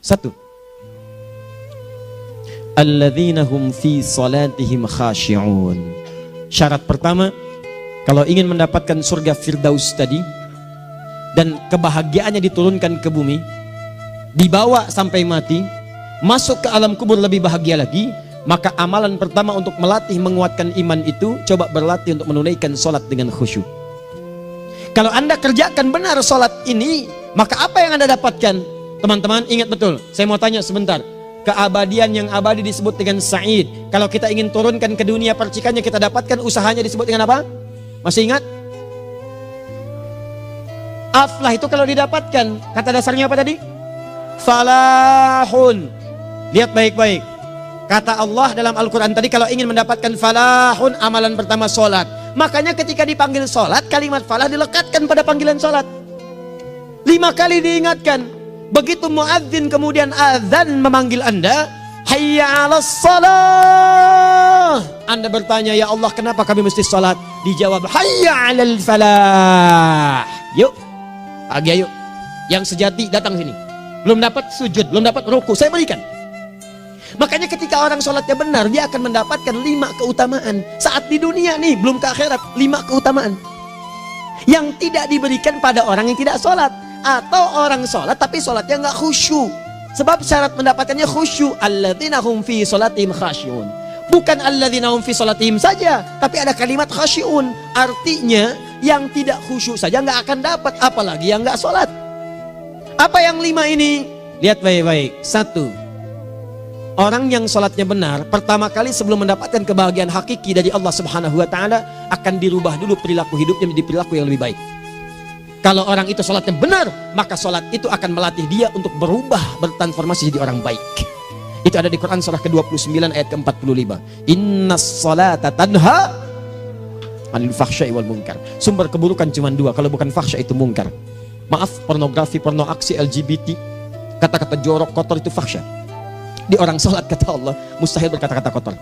Satu, alladzina hum fi salatihim khashi'un. Syarat pertama, kalau ingin mendapatkan surga Firdaus tadi dan kebahagiaannya diturunkan ke bumi, dibawa sampai mati, masuk ke alam kubur lebih bahagia lagi, maka amalan pertama untuk melatih menguatkan iman itu, coba berlatih untuk menunaikan sholat dengan khusyuk. Kalau Anda kerjakan benar sholat ini, maka apa yang Anda dapatkan? Teman-teman ingat betul, saya mau tanya sebentar. Keabadian yang abadi disebut dengan sa'id. Kalau kita ingin turunkan ke dunia percikannya kita dapatkan, usahanya disebut dengan apa? Masih ingat? Aflah itu kalau didapatkan, kata dasarnya apa tadi? Falahun. Lihat baik-baik. Kata Allah dalam Al-Quran tadi, kalau ingin mendapatkan falahun, amalan pertama sholat. Makanya ketika dipanggil sholat, kalimat falah dilekatkan pada panggilan sholat. 5 kali diingatkan. Begitu muadzin kemudian azan memanggil Anda, hayya 'alas shalah. Anda bertanya, ya Allah kenapa kami mesti sholat? Dijawab, hayya 'alal falah. Yuk, pagi yuk. Yang sejati datang sini. Belum dapat sujud, belum dapat ruku, saya berikan. Makanya ketika orang sholatnya benar, dia akan mendapatkan 5 keutamaan. Saat di dunia nih, belum ke akhirat, 5 keutamaan yang tidak diberikan pada orang yang tidak sholat. Atau orang sholat tapi sholatnya nggak khusyuk. Sebab syarat mendapatkannya khusyuk. Alladzina hum fi sholatihim khasyi'un. Bukan alladzina hum fi sholatihim saja, tapi ada kalimat khasyi'un. Artinya yang tidak khusyuk saja nggak akan dapat, apalagi yang nggak sholat. Apa yang 5 ini? Lihat baik-baik. 1, orang yang sholatnya benar, pertama kali sebelum mendapatkan kebahagiaan hakiki dari Allah Subhanahu wa Ta'ala, akan dirubah dulu perilaku hidupnya menjadi perilaku yang lebih baik. Kalau orang itu sholatnya benar, maka sholat itu akan melatih dia untuk berubah, bertransformasi jadi orang baik. Itu ada di Quran surah ke-29 ayat ke-45. Innas sholata tanha anil fahsya'i wal munkar. Sumber keburukan cuma 2, kalau bukan fahsya itu munkar. Maaf, pornografi, porno aksi, LGBT, kata-kata jorok, kotor itu fahsya. Di orang sholat kata Allah, mustahil berkata-kata kotor.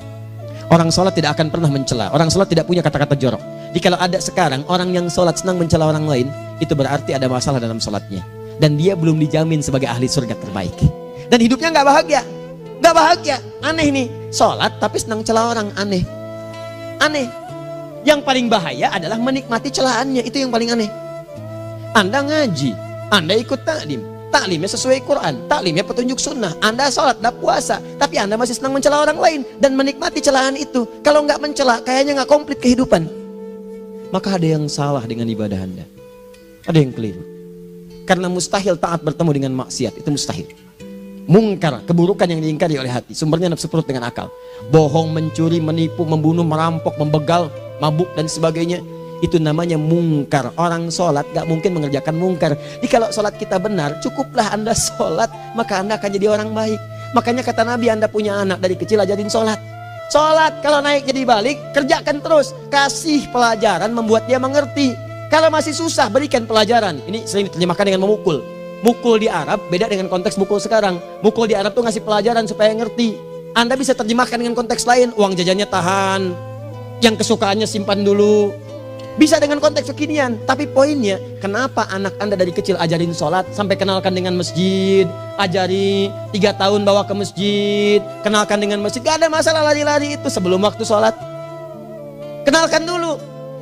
Orang sholat tidak akan pernah mencela. Orang sholat tidak punya kata-kata jorok. Jadi kalau ada sekarang orang yang sholat senang mencela orang lain, itu berarti ada masalah dalam sholatnya. Dan dia belum dijamin sebagai ahli surga terbaik. Dan hidupnya nggak bahagia. Nggak bahagia. Aneh nih. Sholat tapi senang cela orang. Aneh. Aneh. Yang paling bahaya adalah menikmati celahannya. Itu yang paling aneh. Anda ngaji. Anda ikut taklim. Taklimnya sesuai Quran, taklimnya petunjuk sunnah. Anda sholat, Anda puasa, tapi Anda masih senang mencela orang lain dan menikmati celahan itu. Kalau nggak mencela, kayaknya nggak komplit kehidupan. Maka ada yang salah dengan ibadah Anda. Ada yang keliru. Karena mustahil taat bertemu dengan maksiat, itu mustahil. Mungkar, keburukan yang diingkari oleh hati, sumbernya nafsu perut dengan akal. Bohong, mencuri, menipu, membunuh, merampok, membegal, mabuk dan sebagainya. Itu namanya mungkar. Orang sholat gak mungkin mengerjakan mungkar. Jadi kalau sholat kita benar, cukuplah Anda sholat, maka Anda akan jadi orang baik. Makanya kata Nabi, Anda punya anak dari kecil ajarin sholat. Sholat, kalau naik jadi balik, kerjakan terus. Kasih pelajaran membuat dia mengerti. Kalau masih susah, berikan pelajaran. Ini sering diterjemahkan dengan memukul. Mukul di Arab beda dengan konteks mukul sekarang. Mukul di Arab tuh ngasih pelajaran supaya ngerti. Anda bisa terjemahkan dengan konteks lain. Uang jajannya tahan, yang kesukaannya simpan dulu. Bisa dengan konteks kekinian, tapi poinnya kenapa anak Anda dari kecil ajarin sholat, sampai kenalkan dengan masjid, ajari 3 tahun bawa ke masjid, kenalkan dengan masjid, gak ada masalah lari-lari itu sebelum waktu sholat. Kenalkan dulu.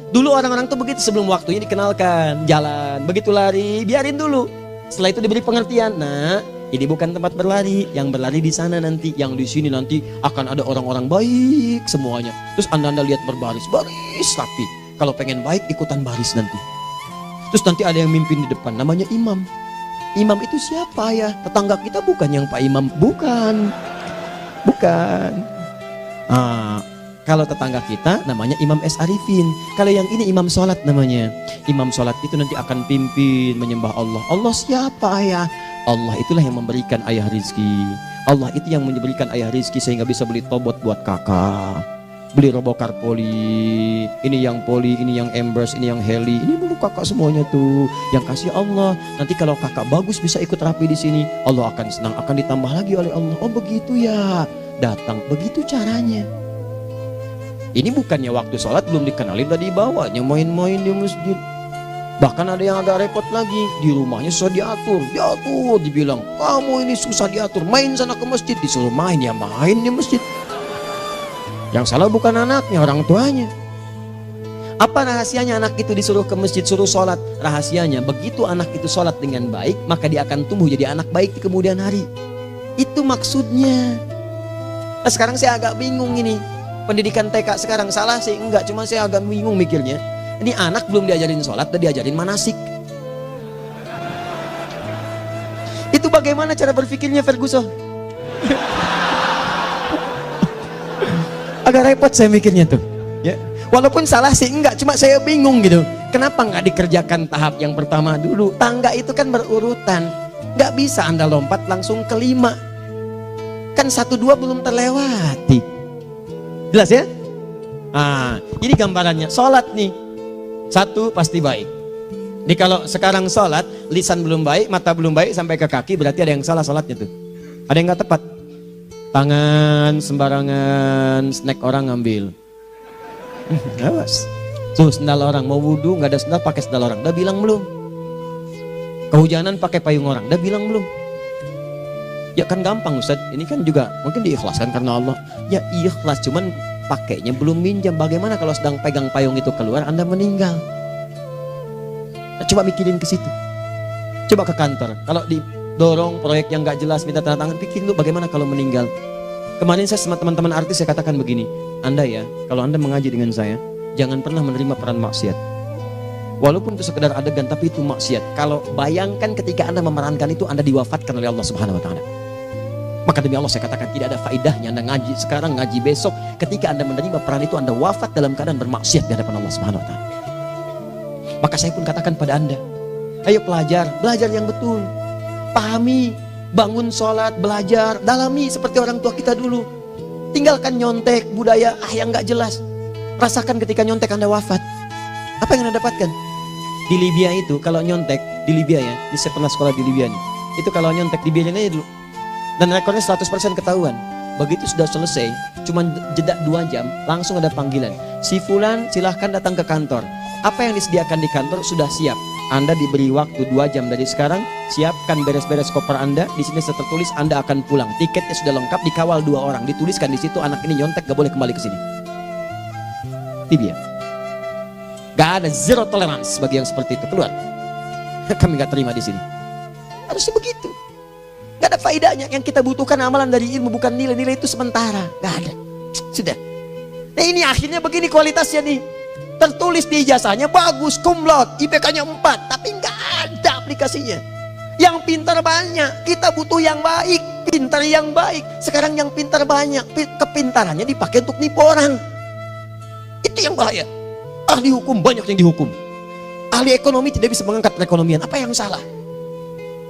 Dulu orang-orang tuh begitu, sebelum waktunya dikenalkan, jalan, begitu lari, biarin dulu. Setelah itu diberi pengertian, nah ini bukan tempat berlari, yang berlari di sana nanti, yang di sini nanti akan ada orang-orang baik semuanya. Terus Anda lihat berbaris, baris rapi. Kalau pengen baik ikutan baris nanti. Terus nanti ada yang mimpin di depan, namanya imam. Imam itu siapa ya? Tetangga kita bukan yang Pak Imam, bukan. Bukan. Kalau tetangga kita namanya Imam S. Arifin. Kalau yang ini imam sholat namanya. Imam sholat itu nanti akan pimpin menyembah Allah. Allah siapa ya? Allah itulah yang memberikan ayah rizki. Allah itu yang memberikan ayah rizki sehingga bisa beli tobot buat kakak. Beli robokar poli, ini yang poli, ini yang embers, ini yang heli, ini dulu kakak semuanya tuh yang kasih Allah. Nanti kalau kakak bagus bisa ikut rapi di sini, Allah akan senang, akan ditambah lagi oleh Allah. Oh begitu ya, datang begitu caranya. Ini bukannya waktu sholat belum dikenalin tadi bawanya main-main di masjid. Bahkan ada yang agak repot lagi, di rumahnya susah diatur, dibilang, kamu ini susah diatur, main sana ke masjid, disuruh main, ya main di masjid. Yang salah bukan anaknya, orang tuanya. Apa rahasianya anak itu disuruh ke masjid, suruh sholat? Rahasianya, begitu anak itu sholat dengan baik, maka dia akan tumbuh jadi anak baik di kemudian hari. Itu maksudnya. Nah, sekarang saya agak bingung ini, pendidikan TK sekarang salah sih? Enggak, cuma saya agak bingung mikirnya. Ini anak belum diajarin sholat, udah diajarin manasik. Itu bagaimana cara berpikirnya Ferguson? Agak repot saya mikirnya tuh. Ya, walaupun salah sih enggak, cuma saya bingung gitu. Kenapa nggak dikerjakan tahap yang pertama dulu? Tangga itu kan berurutan, nggak bisa Anda lompat langsung ke 5. Kan 1, 2 belum terlewati. Jelas ya? Ah, ini gambarannya. Sholat nih. 1 pasti baik. Jadi kalau sekarang sholat, lisan belum baik, mata belum baik sampai ke kaki, berarti ada yang salah sholatnya tuh. Ada yang nggak tepat. Tangan sembarangan, snack orang ngambil. Awas. Tuh sendal orang, mau wudhu nggak ada sendal, pakai sendal orang. Udah bilang belum? Kehujanan pakai payung orang. Udah bilang belum? Ya kan gampang Ustaz. Ini kan juga mungkin diikhlaskan karena Allah. Ya ikhlas, cuman pakainya belum minjam. Bagaimana kalau sedang pegang payung itu keluar, Anda meninggal? Nah, coba mikirin ke situ. Coba ke kantor. Kalau didorong proyek yang nggak jelas, minta tanda tangan, pikirin dulu bagaimana kalau meninggal. Kemarin saya sama teman-teman artis saya katakan begini, Anda ya, kalau Anda mengaji dengan saya, jangan pernah menerima peran maksiat. Walaupun itu sekedar adegan, tapi itu maksiat. Kalau bayangkan ketika Anda memerankan itu, Anda diwafatkan oleh Allah Subhanahu Wa Taala. Maka demi Allah saya katakan tidak ada faedahnya Anda ngaji sekarang, ngaji besok. Ketika Anda menerima peran itu, Anda wafat dalam keadaan bermaksiat di hadapan Allah Subhanahu Wa Taala. Maka saya pun katakan pada Anda, ayo belajar yang betul, pahami, bangun sholat, belajar, dalami seperti orang tua kita dulu. Tinggalkan nyontek budaya yang nggak jelas. Rasakan ketika nyontek Anda wafat, apa yang Anda dapatkan? Di Libya itu kalau nyontek, di Libya ya, saya pernah sekolah di Libya nih, itu kalau nyontek dibiarin aja dulu. Dan rekornya 100% ketahuan. Begitu sudah selesai, cuma jeda 2 jam, langsung ada panggilan. Si Fulan silahkan datang ke kantor. Apa yang disediakan di kantor sudah siap. Anda diberi waktu 2 jam dari sekarang, siapkan beres-beres koper Anda. Di sini tertulis Anda akan pulang. Tiketnya sudah lengkap, dikawal 2 orang. Dituliskan di situ anak ini nyontek gak boleh kembali ke sini. Libya. Gak ada, zero tolerance bagi yang seperti itu. Keluar. Kami gak terima di sini. Harusnya begitu. Gak ada faedahnya. Yang kita butuhkan amalan dari ilmu, bukan nilai-nilai itu sementara. Gak ada. Sudah. Nah ini akhirnya begini kualitasnya nih. Tertulis di ijazahnya bagus, cum laude, IPK-nya 4, tapi gak ada aplikasinya. Yang pintar banyak. Kita butuh yang baik, pintar yang baik. Sekarang yang pintar banyak, kepintarannya dipakai untuk nipu orang. Itu yang bahaya. Ahli hukum banyak yang dihukum. Ahli ekonomi tidak bisa mengangkat perekonomian. Apa yang salah?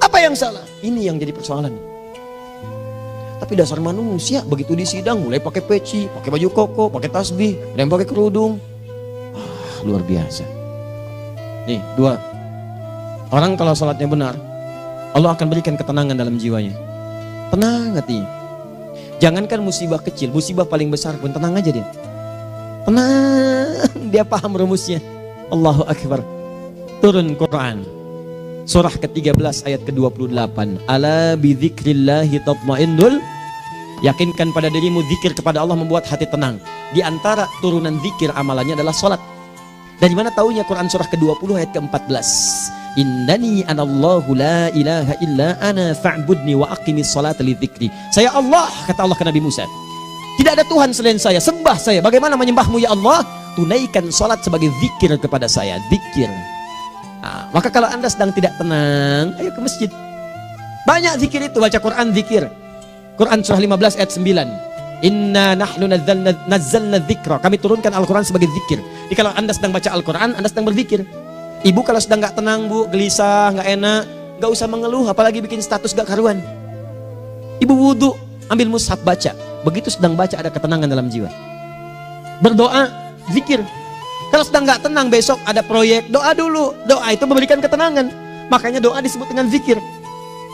Apa yang salah? Ini yang jadi persoalan. Tapi dasar manusia begitu di sidang mulai pakai peci, pakai baju koko, pakai tasbih, ada yang pakai kerudung. Luar biasa. Nih, 2. Orang kalau sholatnya benar, Allah akan berikan ketenangan dalam jiwanya. Tenang hatinya. Jangankan musibah kecil, musibah paling besar pun tenang aja dia. Tenang, dia paham rumusnya. Allahu Akbar. Turun Quran. Surah ke-13 ayat ke-28. Ala bidzikrillahi tatmainnul. Yakinkan pada dirimu zikir kepada Allah membuat hati tenang. Di antara turunan zikir amalannya adalah sholat. Dari mana taunya Quran surah ke-20 ayat ke-14. Innani anallahu la ilaha illa ana fa'budni wa aqimis salata li dzikri. Saya Allah, kata Allah ke Nabi Musa. Tidak ada Tuhan selain saya, sembah saya. Bagaimana menyembahmu ya Allah? Tunaikan salat sebagai zikir kepada saya, zikir. Nah, maka kalau Anda sedang tidak tenang, ayo ke masjid. Banyak zikir itu, baca Quran zikir. Quran surah 15 ayat 9. Inna nahnu nazzalna dzikra. Kami turunkan Al-Quran sebagai zikir. Jadi kalau Anda sedang baca Al-Quran, Anda sedang berzikir. Ibu kalau sedang gak tenang, Bu, gelisah, gak enak, gak usah mengeluh, apalagi bikin status gak karuan. Ibu wudhu, ambil mushaf baca. Begitu sedang baca ada ketenangan dalam jiwa. Berdoa, zikir. Kalau sedang gak tenang besok ada proyek, doa dulu. Doa itu memberikan ketenangan. Makanya doa disebut dengan zikir.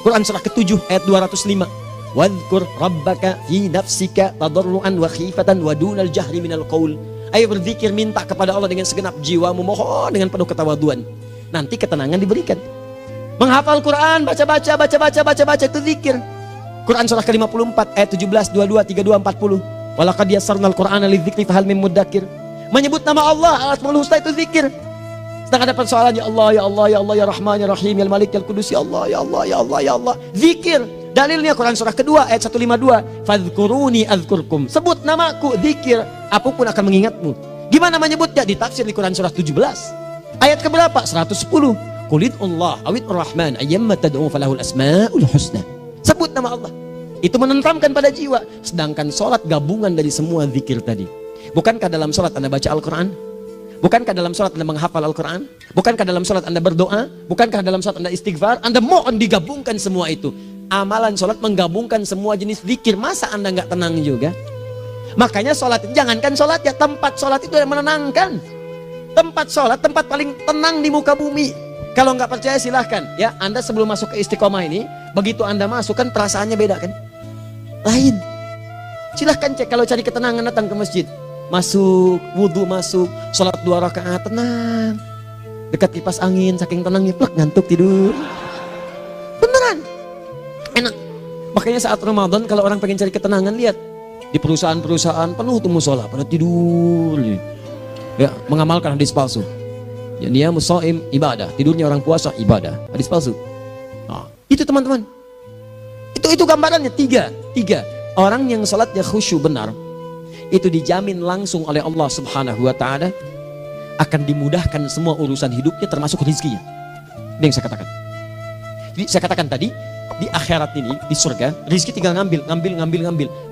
Quran surah ke-7 ayat 205. Wadhkur rabbaka fi nafsika tadarruan wa khifatan wa dunal jahri minal qaul. Ayo berzikir, minta kepada Allah dengan segenap jiwamu, mohon dengan penuh ketawaduan. nanti ketenangan diberikan. Menghafal Quran, baca itu zikir. Quran surah ke-54 ayat 17, 22, 32, 40. Walaqad yassarnal Qur'ana lidzikri fahal mim muddakir. Menyebut nama Allah, Al-Asmaul Husna itu zikir. Sedang ada persoalan, ya Allah, ya Allah, ya Allah, ya Rahman, ya Rahim, ya Malik, ya Qudus, ya Allah, ya Allah, ya Allah, ya Allah. Zikir. Dalilnya Quran surah kedua ayat 152. Fadhkuruni azkurkum. Sebut namaku, zikir. Aku pun akan mengingatmu. Gimana menyebutnya? Ditafsir di Quran surah 17. Ayat keberapa? 110. Qulid Allah awid Rahman ayyamma tad'u falahul asmaul husna. Sebut nama Allah. Itu menenteramkan pada jiwa. Sedangkan sholat gabungan dari semua zikir tadi. Bukankah dalam sholat Anda baca Al-Quran? Bukankah dalam sholat Anda menghafal Al-Quran? Bukankah dalam sholat Anda berdoa? Bukankah dalam sholat Anda istighfar? Anda mohon digabungkan semua itu. Amalan sholat menggabungkan semua jenis zikir. Masa Anda nggak tenang juga? Makanya sholat, jangankan sholat ya, tempat sholat itu yang menenangkan. Tempat sholat, tempat paling tenang di muka bumi. Kalau nggak percaya silahkan ya, Anda sebelum masuk ke Istiqomah ini, begitu Anda masuk kan perasaannya beda kan? Lain. Silahkan cek, kalau cari ketenangan datang ke masjid. Masuk, wudhu masuk, sholat 2 rakaat tenang. Dekat kipas angin, saking tenangnya plek ngantuk tidur. Beneran, enak. Makanya saat Ramadan kalau orang pengen cari ketenangan, lihat di perusahaan-perusahaan penuh tuh musola pada tidur. Ya, mengamalkan hadis palsu. Ya, dia musoim ibadah, tidurnya orang puasa ibadah, hadis palsu. Nah, itu teman-teman. Itu gambarannya tiga. Orang yang sholatnya khusyuk benar, itu dijamin langsung oleh Allah Subhanahu wa Ta'ala akan dimudahkan semua urusan hidupnya termasuk rezekinya. Ini yang saya katakan. Jadi saya katakan tadi, di akhirat ini, di surga, rezeki tinggal ngambil.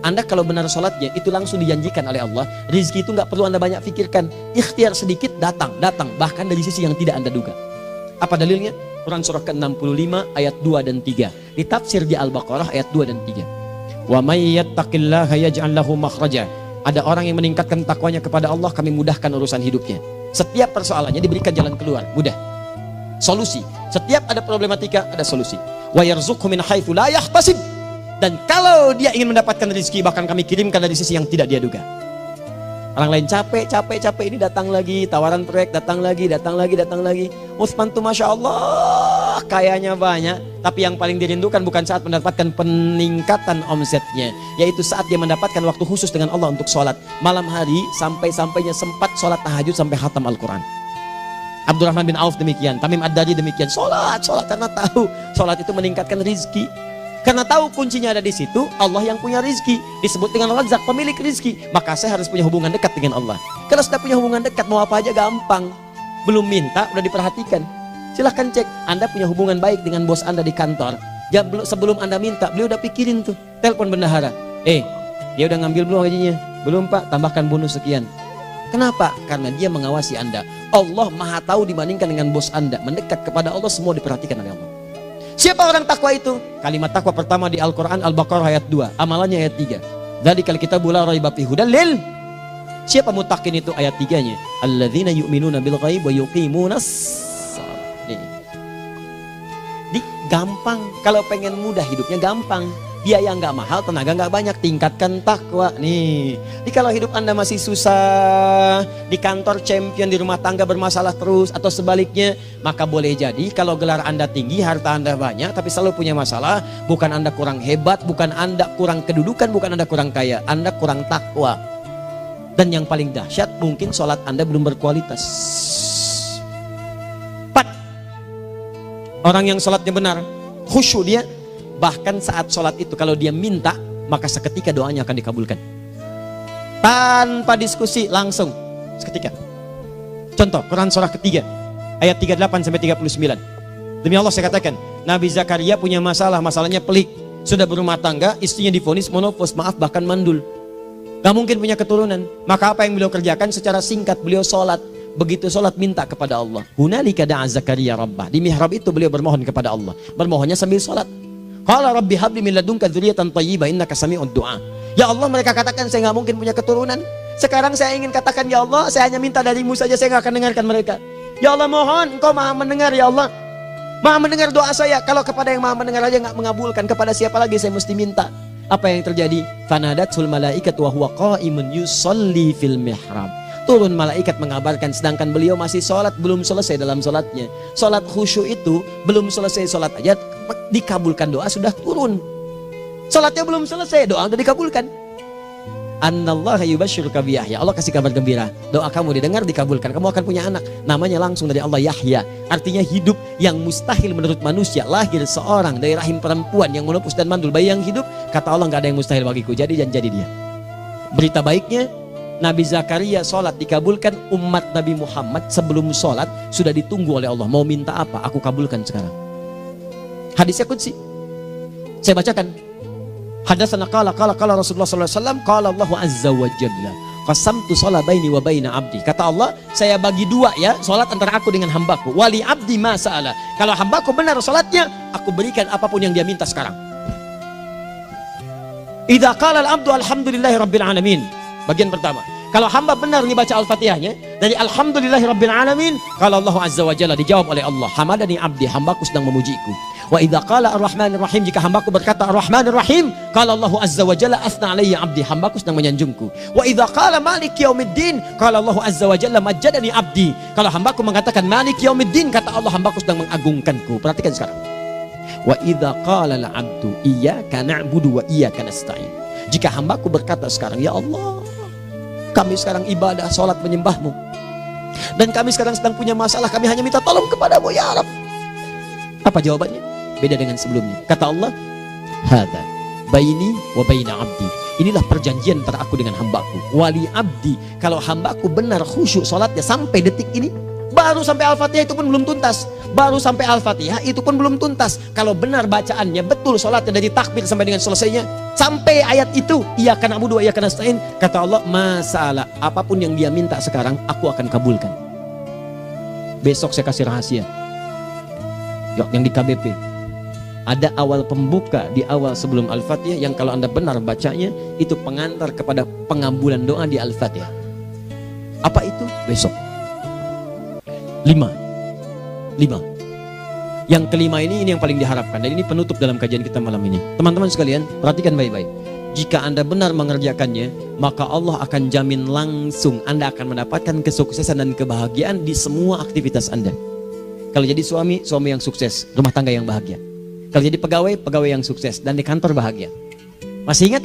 Anda kalau benar sholatnya, itu langsung dijanjikan oleh Allah. Rezeki itu nggak perlu Anda banyak pikirkan. Ikhtiar sedikit, datang. Bahkan dari sisi yang tidak Anda duga. Apa dalilnya? Quran surah ke-65 ayat 2 dan 3. Ditafsir di Al-Baqarah ayat 2 dan 3. Wa may yattaqillaha yaj'al lahu makhraja. Ada orang yang meningkatkan takwanya kepada Allah, kami mudahkan urusan hidupnya. Setiap persoalannya diberikan jalan keluar, mudah. Solusi. Setiap ada problematika, ada solusi. Wa yarzuqhu min haitsu la yahtasib. Dan kalau dia ingin mendapatkan rezeki, bahkan kami kirimkan dari sisi yang tidak dia duga. Orang lain capek ini datang lagi, tawaran proyek datang lagi. Utsman tuh Masya Allah, kayanya banyak. Tapi yang paling dirindukan bukan saat mendapatkan peningkatan omsetnya, yaitu saat dia mendapatkan waktu khusus dengan Allah untuk sholat. Malam hari sampai-sampainya sempat sholat tahajud sampai khatam Al-Quran. Abdurrahman bin Auf demikian, Tamim Ad-Dari demikian. Sholat karena tahu sholat itu meningkatkan rizki. Karena tahu kuncinya ada di situ, Allah yang punya rizki. Disebut dengan Razak, pemilik rizki. Maka saya harus punya hubungan dekat dengan Allah. Kalau sudah punya hubungan dekat, mau apa aja gampang. Belum minta, udah diperhatikan. Silahkan cek, Anda punya hubungan baik dengan bos Anda di kantor. Ya, sebelum Anda minta, beliau udah pikirin tuh. Telepon bendahara. Dia udah ngambil belum gajinya? Belum Pak, tambahkan bonus sekian. Kenapa? Karena dia mengawasi Anda. Allah maha tahu dibandingkan dengan bos Anda. Mendekat kepada Allah, semua diperhatikan oleh Allah. Siapa orang takwa itu? Kalimat takwa pertama di Al-Quran Al-Baqarah ayat 2, amalannya ayat 3. Dzalikal kitabu la raiba fihi hudal lil. Siapa mutakin itu? Ayat 3-nya. Alladzina yu'minuna bil ghaib wa yuqimunas shalah. Nih, gampang. Kalau pengen mudah hidupnya gampang. Biaya nggak mahal, tenaga nggak banyak, tingkatkan takwa. Nih, kalau hidup Anda masih susah, di kantor champion, di rumah tangga bermasalah terus, atau sebaliknya, maka boleh jadi kalau gelar Anda tinggi, harta Anda banyak, tapi selalu punya masalah. Bukan Anda kurang hebat, bukan Anda kurang kedudukan, bukan Anda kurang kaya, Anda kurang takwa. Dan yang paling dahsyat, mungkin sholat Anda belum berkualitas. 4. Orang yang sholatnya benar, khusyuk dia. Bahkan saat sholat itu kalau dia minta, maka seketika doanya akan dikabulkan. Tanpa diskusi, langsung seketika. Contoh, Quran surah ketiga ayat 38-39. Demi Allah saya katakan, Nabi Zakaria punya masalahnya pelik. Sudah berumah tangga, istrinya divonis monopos, maaf bahkan mandul. Gak mungkin punya keturunan. Maka apa yang beliau kerjakan? Secara singkat beliau sholat. Begitu sholat minta kepada Allah. Hunalika da'a Zakaria rabbah. Di mihrab itu beliau bermohon kepada Allah. Bermohonnya sambil sholat. Qala rabbi habli min ladunka dzurriyyatan thayyibah innaka sami'ud du'a. Ya Allah, mereka katakan saya nggak mungkin punya keturunan. Sekarang saya ingin katakan, ya Allah, saya hanya minta darimu saja, saya nggak akan dengarkan mereka. Ya Allah, mohon Engkau maha mendengar, ya Allah. Maha mendengar doa saya. Kalau kepada yang maha mendengar aja nggak mengabulkan, kepada siapa lagi saya mesti minta? Apa yang terjadi? Fanadatul malaikatu wa huwa qa'imun yusalli fil mihrab. turun malaikat mengabarkan, sedangkan beliau masih sholat, belum selesai dalam sholatnya. Sholat khusyuk itu belum selesai sholat aja dikabulkan, doa sudah turun. Sholatnya belum selesai, doa sudah dikabulkan. Annallaha yubashshiruka bi Yahya. Allah kasih kabar gembira, doa kamu didengar, dikabulkan, kamu akan punya anak, namanya langsung dari Allah Yahya, artinya hidup yang mustahil menurut manusia. Lahir seorang dari rahim perempuan yang menepus dan mandul, bayi yang hidup, kata Allah nggak ada yang mustahil bagiku, jadi dan jadi dia. Berita baiknya, Nabi Zakaria sholat dikabulkan. Umat Nabi Muhammad sebelum sholat sudah ditunggu oleh Allah, mau minta apa aku kabulkan sekarang. Hadisnya qudsi, saya bacakan. Hadatsana qala Rasulullah sallallahu alaihi wasallam, qala Allah azza wa jalla, qasamtu shalah baini wa baina abdi. Kata Allah, saya bagi dua ya salat antara aku dengan hambaku. Wali abdi ma sa'ala. Kalau hambaku benar salatnya, aku berikan apapun yang dia minta sekarang. Idza qala al-abdu alhamdulillahi rabbil alamin. Bagian pertama, kalau hamba benar nih baca Al-Fatihahnya dari alhamdulillahi rabbil alamin, kalau Allah azza wa jalla dijawab oleh Allah, hamadani abdi, hambaku sedang memujiku. Wa idza qala ar-rahmanir rahim, jika hambaku berkata ar-rahmanir rahim, qala Allah azza wa jalla athna alayya abdi, hambaku sedang menyanjungku. Wa idza qala maliki yaumiddin, qala Allah azza wa jalla majjadani abdi, kalau hambaku mengatakan maliki yaumiddin, kata Allah hambaku sedang mengagungkanku. Perhatikan sekarang. Wa idza qala al-abdu iyyaka na'budu wa iyyaka nasta'in, jika hambaku berkata sekarang, ya Allah, kami sekarang ibadah, salat menyembahmu, dan kami sekarang sedang punya masalah, kami hanya minta tolong kepadamu ya Rabb. Apa jawabannya? Beda dengan sebelumnya. Kata Allah, hadza baini wa baina abdi, inilah perjanjian antara aku dengan hambaku. Wali abdi, kalau hambaku benar khusyuk salatnya sampai detik ini, baru sampai Al-Fatihah itu pun belum tuntas, baru sampai Al-Fatihah itu pun belum tuntas. Kalau benar bacaannya betul, salatnya dari takbir sampai dengan selesainya, sampai ayat itu iyyaka na'budu wa iyyaka nasta'in, kata Allah, masalah apapun yang dia minta sekarang aku akan kabulkan. Besok saya kasih rahasia yang di KBP. Ada awal pembuka di awal sebelum Al-Fatihah yang kalau Anda benar bacanya, itu pengantar kepada pengambulan doa di Al-Fatihah. Apa itu? Besok. 5. Yang kelima ini yang paling diharapkan, dan ini penutup dalam kajian kita malam ini. Teman-teman sekalian, perhatikan baik-baik. Jika Anda benar mengerjakannya, maka Allah akan jamin langsung Anda akan mendapatkan kesuksesan dan kebahagiaan di semua aktivitas Anda. Kalau jadi suami, suami yang sukses, rumah tangga yang bahagia. Kalau jadi pegawai, pegawai yang sukses, dan di kantor bahagia. Masih ingat?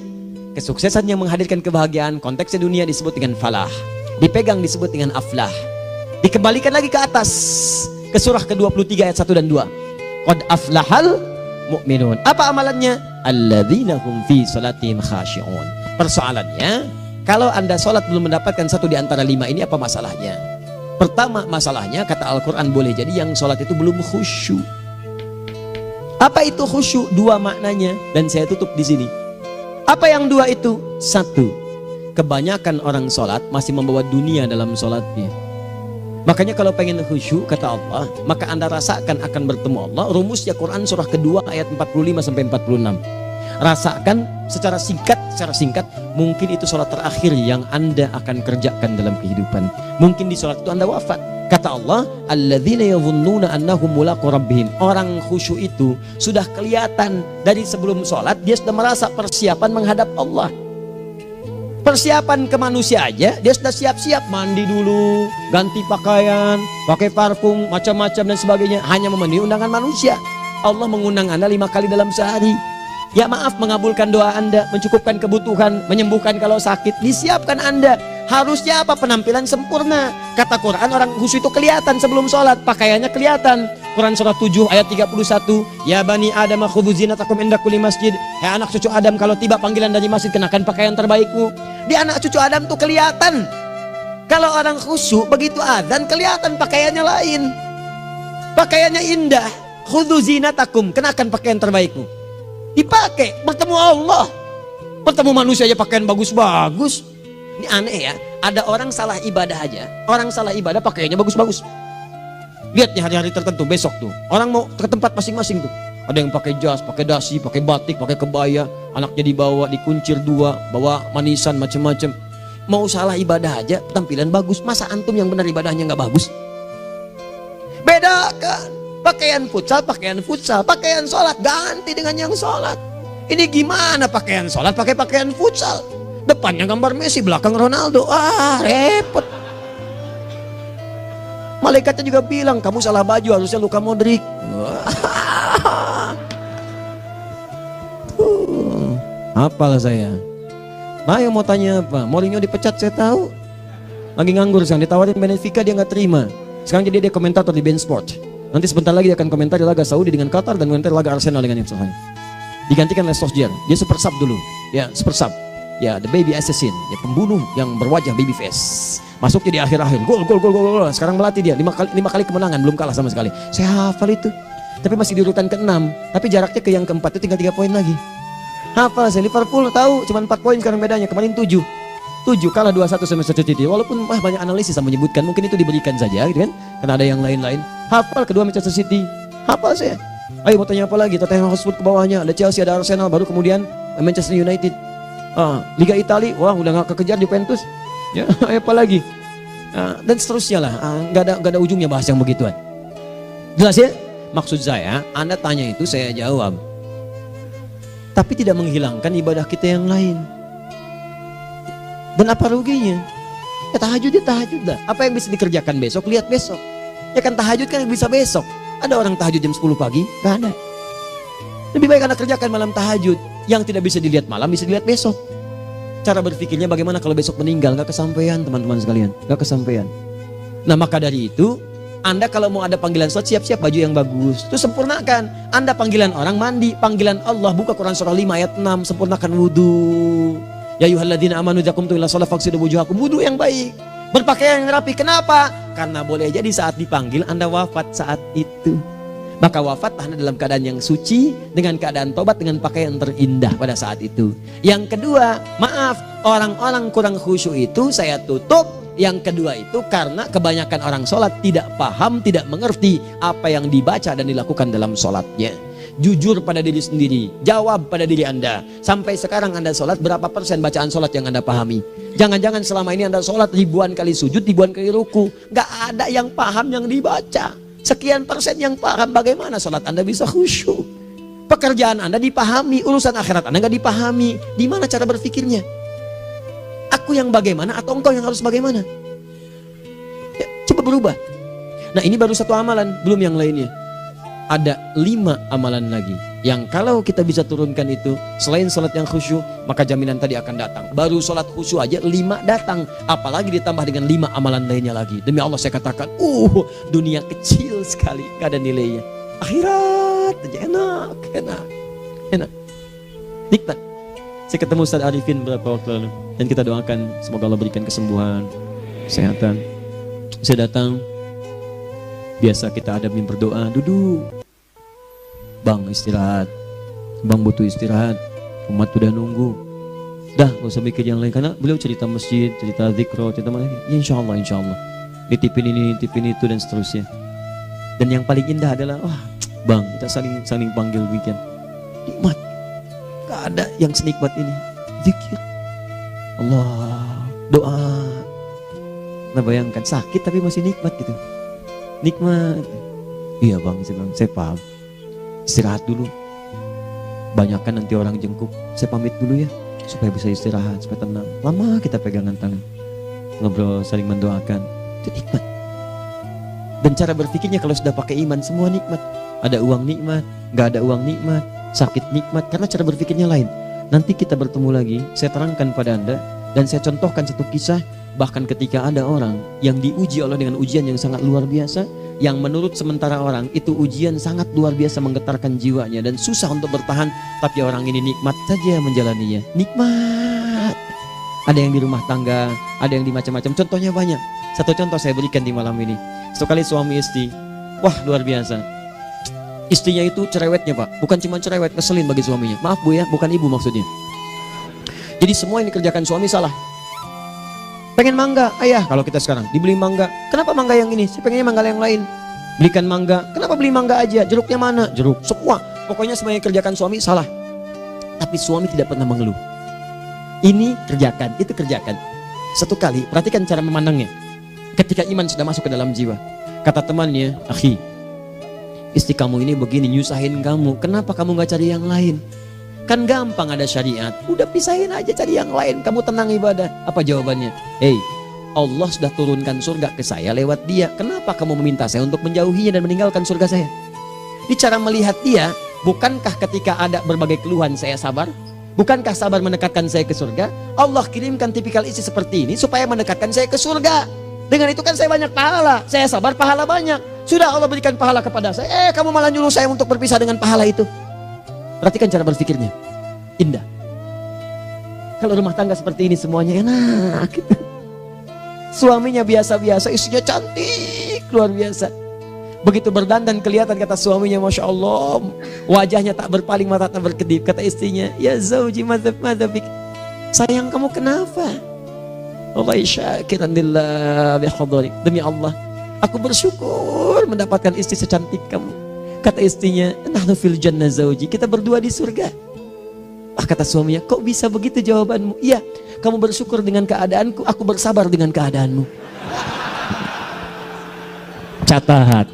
Kesuksesan yang menghadirkan kebahagiaan, konteksnya dunia disebut dengan falah, dipegang disebut dengan aflah. Dikembalikan lagi ke atas, ke surah ke-23 ayat 1 dan 2. Qad aflahal mu'minun. Apa amalannya? Alladzina hum fi salatihim khashi'un. Persoalannya, kalau Anda salat belum mendapatkan satu di antara 5 ini, apa masalahnya? Pertama masalahnya, kata Al-Quran, boleh jadi yang salat itu belum khusyuk. Apa itu khusyuk? 2 maknanya, dan saya tutup di sini. Apa yang 2 itu? 1, kebanyakan orang salat masih membawa dunia dalam salatnya. Makanya kalau pengen khusyuk, kata Allah, maka Anda rasakan akan bertemu Allah. Rumusnya Quran surah kedua ayat 45 sampai 46. Rasakan secara singkat, mungkin itu sholat terakhir yang Anda akan kerjakan dalam kehidupan. Mungkin di sholat itu Anda wafat. Kata Allah, alladzina yadhunnuna annahum mulaqu rabbihim. Orang khusyuk itu sudah kelihatan dari sebelum sholat, dia sudah merasa persiapan menghadap Allah. Persiapan ke manusia aja, dia sudah siap-siap, mandi dulu, ganti pakaian, pakai parfum, macam-macam dan sebagainya, hanya memenuhi undangan manusia. Allah mengundang Anda 5 kali dalam sehari. Ya maaf, mengabulkan doa Anda, mencukupkan kebutuhan, menyembuhkan kalau sakit, disiapkan Anda. Harusnya apa? Penampilan sempurna. Kata Quran, orang khusyuk itu kelihatan sebelum sholat, pakaiannya kelihatan. Quran surah 7 ayat 31, ya bani Adam khudhu zinatakum inda kulli masjid. Hai anak cucu Adam, kalau tiba panggilan dari masjid, kenakan pakaian terbaikmu. Di anak cucu Adam tuh kelihatan. Kalau orang khusyuk begitu adzan kelihatan pakaiannya lain. Pakaiannya indah. Khudhu zinatakum, kenakan pakaian terbaikmu. Dipakai, bertemu Allah. Bertemu manusia aja pakaian bagus-bagus. Ini aneh ya, ada orang salah ibadah aja. Orang salah ibadah pakaiannya bagus-bagus. Lihat nih hari-hari tertentu, besok tuh orang mau ke tempat masing-masing tuh. Ada yang pakai jas, pakai dasi, pakai batik, pakai kebaya. Anaknya dibawa, dikuncir 2, bawa manisan macam-macam. Mau salah ibadah aja, tampilan bagus. Masa antum yang benar ibadahnya nggak bagus? Bedakan. Pakaian futsal, pakaian sholat ganti dengan yang sholat. Ini gimana pakaian sholat pakai pakaian futsal? Depannya gambar Messi, belakang Ronaldo. Repot. Malaikatnya juga bilang, kamu salah baju, harusnya Luka Modric. Apalah saya. Nah, yang mau tanya apa? Mourinho dipecat saya tahu. Lagi nganggur sekarang, ditawarin Benfica dia nggak terima. Sekarang jadi dia komentator di beIN Sport. Nanti sebentar lagi dia akan komentar di laga Saudi dengan Qatar dan komentar laga Arsenal dengan Inter. Digantikan oleh Solskjaer. Dia super sub dulu. Ya, super sub. Ya, the baby assassin, ya pembunuh yang berwajah baby face. Masuk di akhir-akhir, gol. Sekarang melatih dia 5 kali kemenangan, belum kalah sama sekali. Saya hafal itu. Tapi masih di urutan ke-6, tapi jaraknya ke yang keempat itu tinggal 3 poin lagi. Hafal saya. Liverpool tahu cuma 4 poin sekarang bedanya, kemarin 7 kalah 2-1 sama Manchester City. Walaupun banyak analisis yang menyebutkan mungkin itu diberikan saja gitu kan, karena ada yang lain-lain. Hafal kedua Manchester City, hafal saya. Ayo mau tanya apa lagi? Tottenham Hotspur ke bawahnya, ada Chelsea, ada Arsenal, baru kemudian Manchester United. Liga Italia, wah udah gak kekejar Juventus. Ya, apa lagi? Dan seterusnya lah. Gak ada ujungnya bahas yang begituan. Jelas ya? Maksud saya, Anda tanya itu saya jawab. Tapi tidak menghilangkan ibadah kita yang lain. Dan apa ruginya? Ya tahajud dah. Apa yang bisa dikerjakan besok, lihat besok. Ya kan tahajud kan bisa besok. Ada orang tahajud jam 10 pagi? Gak ada. Lebih baik Anda kerjakan malam tahajud. Yang tidak bisa dilihat malam bisa dilihat besok. Cara berpikirnya bagaimana kalau besok meninggal? Gak kesampaian teman-teman sekalian. Gak kesampaian. Nah maka dari itu, Anda kalau mau ada panggilan sholat, siap-siap baju yang bagus. Itu sempurnakan. Anda panggilan orang mandi, panggilan Allah, buka Quran surah 5 ayat 6, sempurnakan wudhu. Ya ayyuhalladzina amanu idza qumtum ila shalah faghsilu wujuhakum, wudhu yang baik. Berpakaian yang rapi. Kenapa? Karena boleh jadi saat dipanggil Anda wafat saat itu. Maka wafat Anda dalam keadaan yang suci, dengan keadaan tobat, dengan pakaian terindah pada saat itu. Yang kedua, maaf, orang-orang kurang khusyuk itu saya tutup. Yang kedua itu karena kebanyakan orang sholat tidak paham, tidak mengerti apa yang dibaca dan dilakukan dalam sholatnya. Jujur pada diri sendiri, jawab pada diri Anda. Sampai sekarang Anda sholat, berapa persen bacaan sholat yang Anda pahami? Jangan-jangan selama ini Anda sholat ribuan kali sujud, ribuan kali ruku, gak ada yang paham yang dibaca. Sekian persen yang paham, bagaimana sholat Anda bisa khusyuk? Pekerjaan Anda dipahami, urusan akhirat Anda gak dipahami. Di mana cara berpikirnya? Aku yang bagaimana atau engkau yang harus bagaimana? Ya, coba berubah. Nah ini baru satu amalan, belum yang lainnya. Ada 5 amalan lagi yang kalau kita bisa turunkan itu, selain sholat yang khusyuk, maka jaminan tadi akan datang. Baru sholat khusyuk aja 5 datang, apalagi ditambah dengan 5 amalan lainnya lagi. Demi Allah saya katakan, dunia kecil sekali, gak ada nilainya. Akhirat aja enak, nikmat. Saya ketemu Ustaz Arifin beberapa waktu lalu, dan kita doakan semoga Allah berikan kesembuhan, kesehatan. Saya datang, biasa kita adamin berdoa, duduk. Bang istirahat, bang butuh istirahat, umat udah nunggu. Dah gak usah mikir yang lain, karena beliau cerita masjid, cerita zikro, cerita mana. Ya insya Allah, nitipin ini, nitipin itu dan seterusnya. Dan yang paling indah adalah, bang kita saling panggil weekend. Nikmat, gak ada yang senikmat ini. Zikir, Allah, doa. Nah bayangkan sakit tapi masih nikmat gitu. Nikmat. Iya bang, saya paham. Istirahat dulu. Banyakkan nanti orang jengkuk. Saya pamit dulu ya, supaya bisa istirahat, supaya tenang. Lama kita pegangan tangan, ngobrol, saling mendoakan. Itu nikmat. Dan cara berpikirnya kalau sudah pakai iman, semua nikmat. Ada uang nikmat, gak ada uang nikmat, sakit nikmat. Karena cara berpikirnya lain. Nanti kita bertemu lagi, saya terangkan pada Anda. Dan saya contohkan satu kisah. Bahkan ketika ada orang yang diuji Allah dengan ujian yang sangat luar biasa, yang menurut sementara orang itu ujian sangat luar biasa menggetarkan jiwanya dan susah untuk bertahan, tapi orang ini nikmat saja menjalaninya. Nikmat. Ada yang di rumah tangga, ada yang di macam-macam. Contohnya banyak. Satu contoh saya berikan di malam ini. Sekali suami istri, wah luar biasa. Istrinya itu cerewetnya Pak, bukan cuma cerewet, ngeselin bagi suaminya. Maaf Bu ya, bukan ibu maksudnya. Jadi semua yang dikerjakan suami salah. Pengen mangga, ayah kalau kita sekarang dibeli mangga. Kenapa mangga yang ini? Saya pengennya mangga yang lain. Belikan mangga. Kenapa beli mangga aja? Jeruknya mana? Jeruk. Semua. Pokoknya semua yang kerjakan suami salah. Tapi suami tidak pernah mengeluh. Ini kerjakan, itu kerjakan. Satu kali, perhatikan cara memandangnya. Ketika iman sudah masuk ke dalam jiwa. Kata temannya, akhi, istri kamu ini begini, nyusahin kamu. Kenapa kamu gak cari yang lain? Kan gampang ada syariat. Udah pisahin aja cari yang lain. Kamu tenang ibadah. Apa jawabannya? Hey, Allah sudah turunkan surga ke saya lewat dia. Kenapa kamu meminta saya untuk menjauhinya dan meninggalkan surga saya? Ini cara melihat dia. Bukankah ketika ada berbagai keluhan saya sabar? Bukankah sabar mendekatkan saya ke surga? Allah kirimkan tipikal istri seperti ini supaya mendekatkan saya ke surga. Dengan itu kan saya banyak pahala. Saya sabar, pahala banyak. Sudah Allah berikan pahala kepada saya. Kamu malah nyuruh saya untuk berpisah dengan pahala itu. Perhatikan cara berpikirnya. Indah. Kalau rumah tangga seperti ini semuanya enak. Suaminya biasa-biasa, istrinya cantik, luar biasa. Begitu berdandan kelihatan kata suaminya, Masya Allah, wajahnya tak berpaling, mata tak berkedip. Kata istrinya, ya zauji madhabik, sayang kamu kenapa? Allah syakiran lillah bihadari. Demi Allah, aku bersyukur mendapatkan istri secantik kamu. Kata istrinya, nahnu fil jannah zauji, kita berdua di surga. Kata suaminya, kok bisa begitu jawabanmu? Iya, kamu bersyukur dengan keadaanku, aku bersabar dengan keadaanmu. Catat.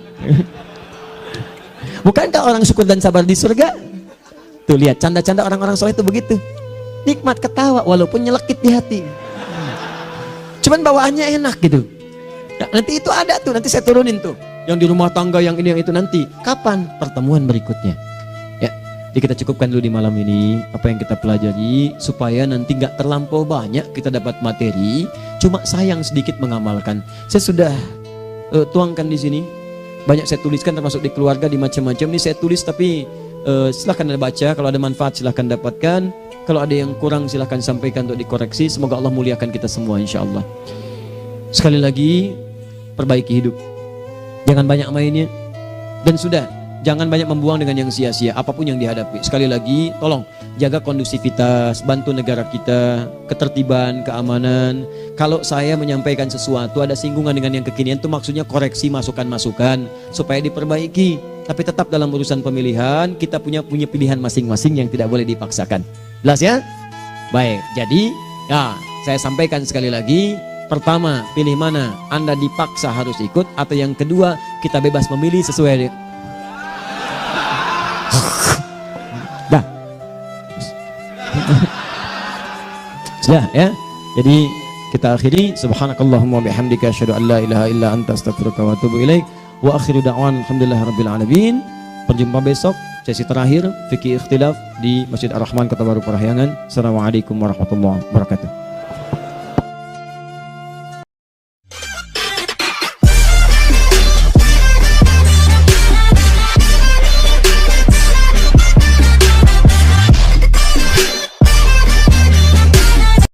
Bukankah orang syukur dan sabar di surga? Tuh lihat, canda-canda orang-orang soleh itu begitu. Nikmat ketawa walaupun nyelekit di hati. Cuman bawaannya enak gitu. Nah, nanti itu ada tuh, nanti saya turunin tuh. Yang di rumah tangga, yang ini, yang itu nanti. Kapan? Pertemuan berikutnya. Jadi kita cukupkan dulu di malam ini apa yang kita pelajari supaya nanti nggak terlampau banyak kita dapat materi, cuma sayang sedikit mengamalkan. Saya sudah tuangkan di sini, banyak saya tuliskan termasuk di keluarga, di macam-macam. Ini saya tulis tapi silahkan Anda baca, kalau ada manfaat silahkan dapatkan, kalau ada yang kurang silahkan sampaikan untuk dikoreksi. Semoga Allah muliakan kita semua insya Allah. Sekali lagi, perbaiki hidup, jangan banyak mainnya, dan sudah. Jangan banyak membuang dengan yang sia-sia apapun yang dihadapi. Sekali lagi, tolong jaga kondusivitas, bantu negara kita, ketertiban, keamanan. Kalau saya menyampaikan sesuatu ada singgungan dengan yang kekinian, itu maksudnya koreksi masukan-masukan supaya diperbaiki. Tapi tetap dalam urusan pemilihan kita punya pilihan masing-masing yang tidak boleh dipaksakan. Jelas ya? Baik. Jadi, ya saya sampaikan sekali lagi. Pertama, pilih mana? Anda dipaksa harus ikut, atau yang kedua kita bebas memilih sesuai. Dah. Sudah ya. Jadi kita akhiri, subhanakallahumma bihamdika asyhadu an la ilaha illa anta astaghfiruka wa atubu ilaik. Wa akhiru da'wan alhamdulillahirabbil alamin. Berjumpa besok sesi terakhir fikih ikhtilaf di Masjid Ar-Rahman Kota Baru Parahyangan. Assalamualaikum warahmatullahi wabarakatuh.